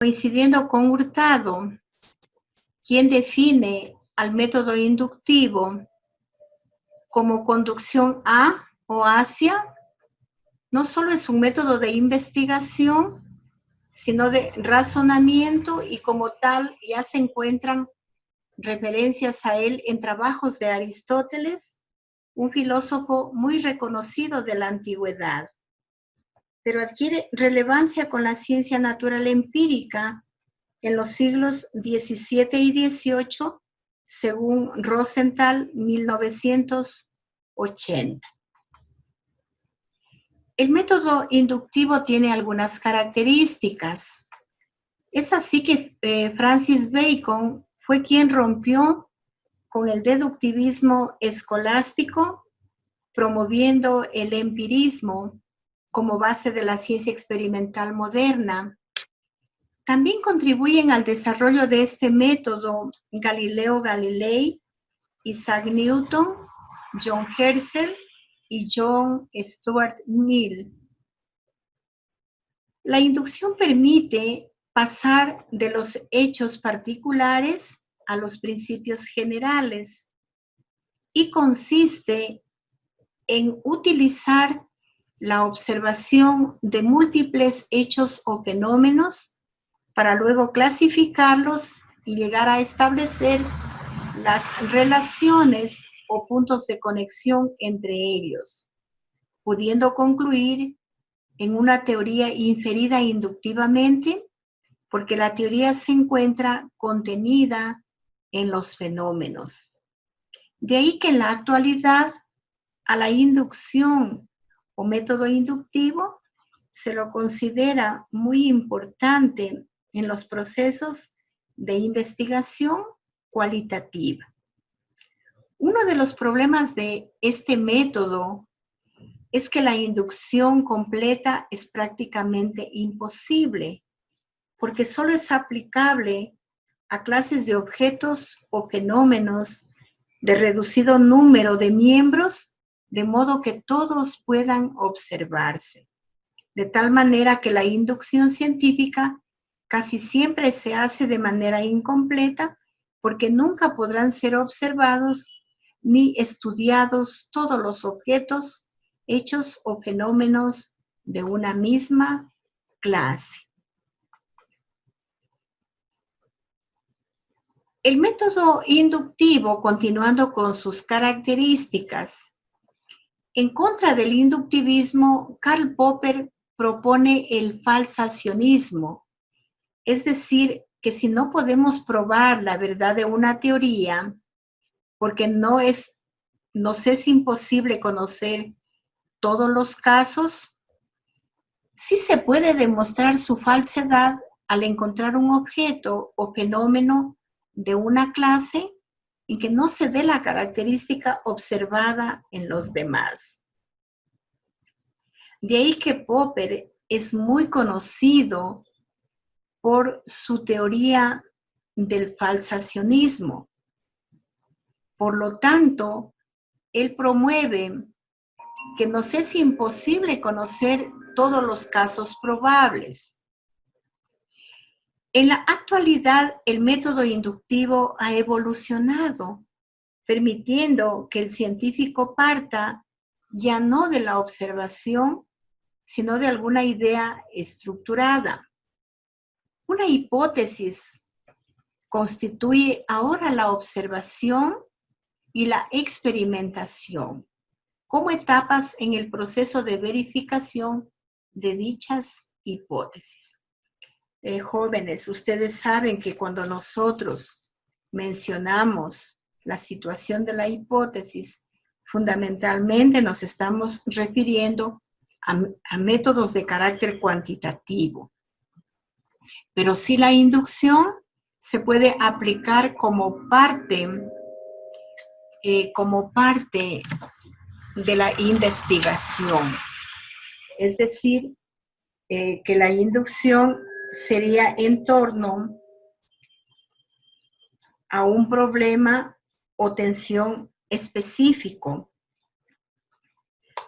Coincidiendo con Hurtado, quien define al método inductivo como conducción a o hacia, no solo es un método de investigación, sino de razonamiento, y como tal ya se encuentran referencias a él en trabajos de Aristóteles, un filósofo muy reconocido de la antigüedad, pero adquiere relevancia con la ciencia natural empírica en los siglos XVII y XVIII, según Rosenthal, 1980. El método inductivo tiene algunas características. Es así que Francis Bacon fue quien rompió con el deductivismo escolástico, promoviendo el empirismo como base de la ciencia experimental moderna. También contribuyen al desarrollo de este método Galileo Galilei, Isaac Newton, John Herschel y John Stuart Mill. La inducción permite pasar de los hechos particulares a los principios generales y consiste en utilizar la observación de múltiples hechos o fenómenos para luego clasificarlos y llegar a establecer las relaciones o puntos de conexión entre ellos, pudiendo concluir en una teoría inferida inductivamente, porque la teoría se encuentra contenida en los fenómenos. De ahí que en la actualidad a la inducción o método inductivo se lo considera muy importante en los procesos de investigación cualitativa. Uno de los problemas de este método es que la inducción completa es prácticamente imposible, porque solo es aplicable a clases de objetos o fenómenos de reducido número de miembros, de modo que todos puedan observarse. De tal manera que la inducción científica casi siempre se hace de manera incompleta, porque nunca podrán ser observados ni estudiados todos los objetos, hechos o fenómenos de una misma clase. El método inductivo, continuando con sus características, en contra del inductivismo, Karl Popper propone el falsacionismo, es decir, que si no podemos probar la verdad de una teoría, porque nos es imposible conocer todos los casos, sí se puede demostrar su falsedad al encontrar un objeto o fenómeno de una clase en que no se dé la característica observada en los demás. De ahí que Popper es muy conocido por su teoría del falsacionismo. Por lo tanto, él promueve que nos es imposible conocer todos los casos probables. En la actualidad, el método inductivo ha evolucionado, permitiendo que el científico parta ya no de la observación, sino de alguna idea estructurada. Una hipótesis constituye ahora la observación y la experimentación como etapas en el proceso de verificación de dichas hipótesis. Jóvenes, ustedes saben que cuando nosotros mencionamos la situación de la hipótesis, fundamentalmente nos estamos refiriendo a métodos de carácter cuantitativo. Pero sí, la inducción se puede aplicar como parte de la investigación. Es decir, que la inducción sería en torno a un problema o tensión específico.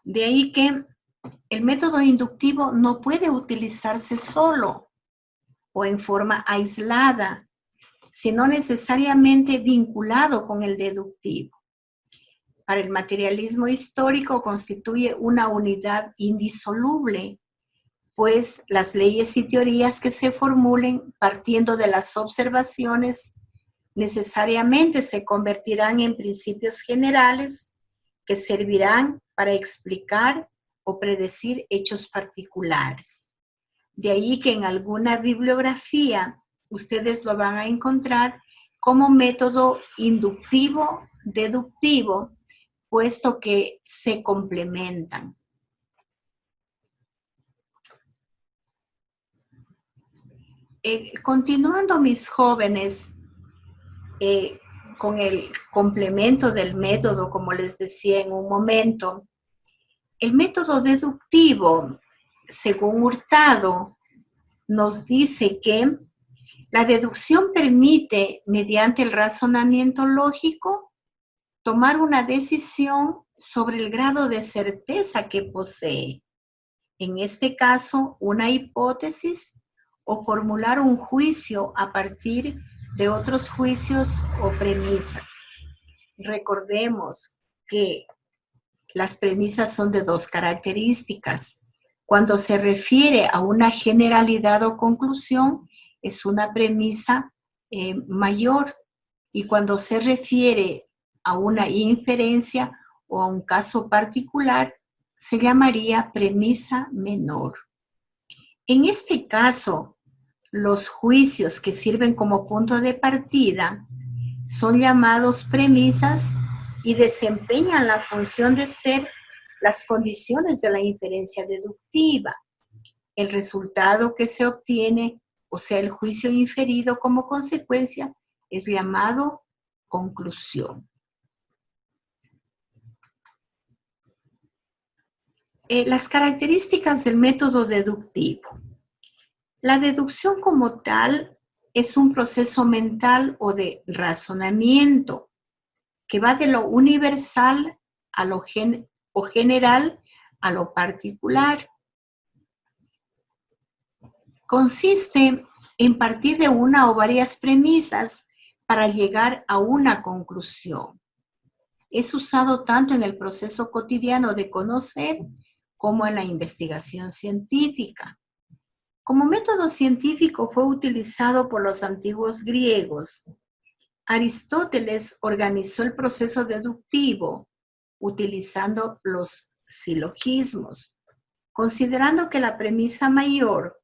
De ahí que el método inductivo no puede utilizarse solo o en forma aislada, sino necesariamente vinculado con el deductivo. Para el materialismo histórico constituye una unidad indisoluble, pues las leyes y teorías que se formulen partiendo de las observaciones necesariamente se convertirán en principios generales que servirán para explicar o predecir hechos particulares. De ahí que en alguna bibliografía ustedes lo van a encontrar como método inductivo-deductivo, puesto que se complementan. Continuando, mis jóvenes, con el complemento del método, como les decía en un momento, el método deductivo, según Hurtado, nos dice que la deducción permite, mediante el razonamiento lógico, tomar una decisión sobre el grado de certeza que posee. En este caso, una hipótesis o formular un juicio a partir de otros juicios o premisas. Recordemos que las premisas son de dos características. Cuando se refiere a una generalidad o conclusión, es una premisa mayor. Y cuando se refiere a una inferencia o a un caso particular, se llamaría premisa menor. En este caso, los juicios que sirven como punto de partida son llamados premisas y desempeñan la función de ser las condiciones de la inferencia deductiva. El resultado que se obtiene, o sea, el juicio inferido como consecuencia, es llamado conclusión. Las características del método deductivo. La deducción como tal es un proceso mental o de razonamiento que va de lo universal a lo general a lo particular. Consiste en partir de una o varias premisas para llegar a una conclusión. Es usado tanto en el proceso cotidiano de conocer como en la investigación científica. Como método científico fue utilizado por los antiguos griegos. Aristóteles organizó el proceso deductivo utilizando los silogismos, considerando que la premisa mayor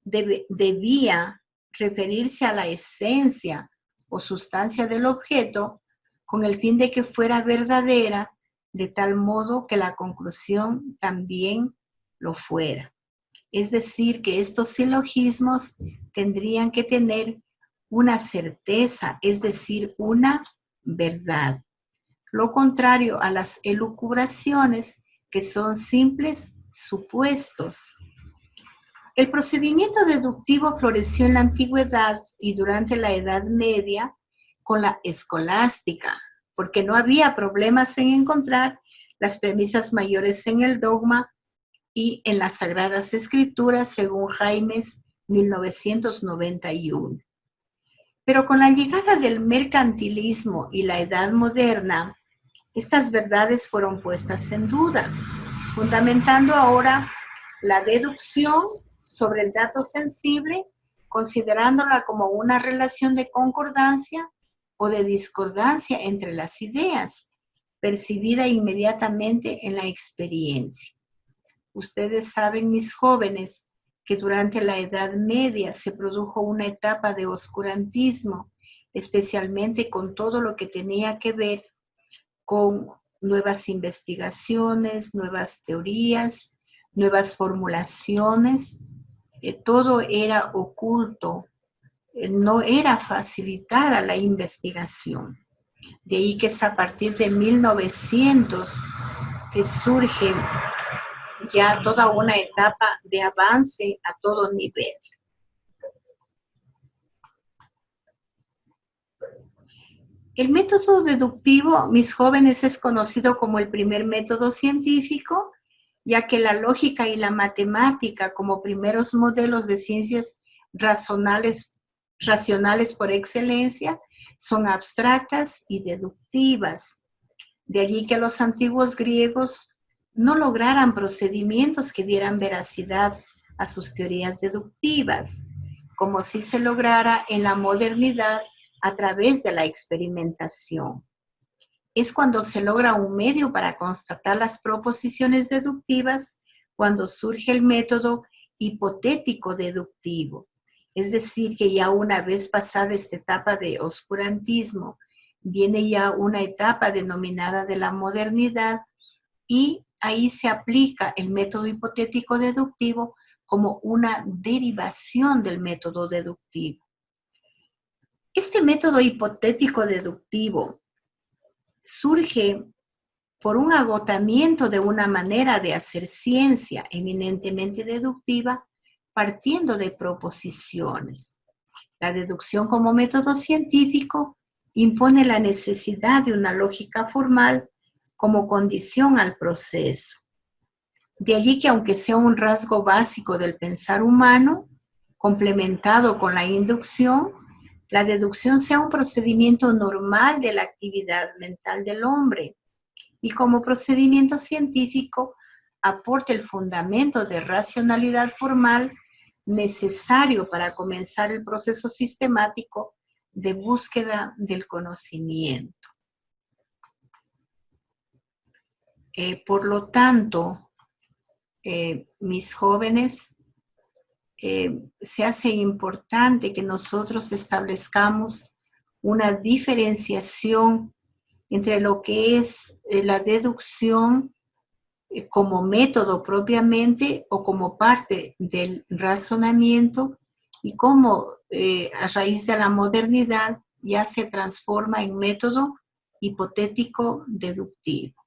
debía referirse a la esencia o sustancia del objeto con el fin de que fuera verdadera, de tal modo que la conclusión también lo fuera. Es decir, que estos silogismos tendrían que tener una certeza, es decir, una verdad. Lo contrario a las elucubraciones, que son simples supuestos. El procedimiento deductivo floreció en la antigüedad y durante la Edad Media con la escolástica, porque no había problemas en encontrar las premisas mayores en el dogma y en las Sagradas Escrituras, según Jaimes, 1991. Pero con la llegada del mercantilismo y la Edad Moderna, estas verdades fueron puestas en duda, fundamentando ahora la deducción sobre el dato sensible, considerándola como una relación de concordancia o de discordancia entre las ideas, percibida inmediatamente en la experiencia. Ustedes saben, mis jóvenes, que durante la Edad Media se produjo una etapa de oscurantismo, especialmente con todo lo que tenía que ver con nuevas investigaciones, nuevas teorías, nuevas formulaciones. Todo era oculto, no era facilitada la investigación. De ahí que es a partir de 1900 que surge ya toda una etapa de avance a todo nivel. El método deductivo, mis jóvenes, es conocido como el primer método científico, ya que la lógica y la matemática como primeros modelos de ciencias racionales por excelencia son abstractas y deductivas. De allí que los antiguos griegos no lograran procedimientos que dieran veracidad a sus teorías deductivas, como si se lograra en la modernidad a través de la experimentación. Es cuando se logra un medio para constatar las proposiciones deductivas, cuando surge el método hipotético deductivo. Es decir, que ya una vez pasada esta etapa de oscurantismo, viene ya una etapa denominada de la modernidad y ahí se aplica el método hipotético deductivo como una derivación del método deductivo. Este método hipotético deductivo surge por un agotamiento de una manera de hacer ciencia eminentemente deductiva partiendo de proposiciones. La deducción como método científico impone la necesidad de una lógica formal como condición al proceso. De allí que aunque sea un rasgo básico del pensar humano, complementado con la inducción, la deducción sea un procedimiento normal de la actividad mental del hombre y como procedimiento científico aporta el fundamento de racionalidad formal necesario para comenzar el proceso sistemático de búsqueda del conocimiento. Por lo tanto, mis jóvenes, se hace importante que nosotros establezcamos una diferenciación entre lo que es la deducción como método propiamente o como parte del razonamiento y cómo a raíz de la modernidad ya se transforma en método hipotético deductivo.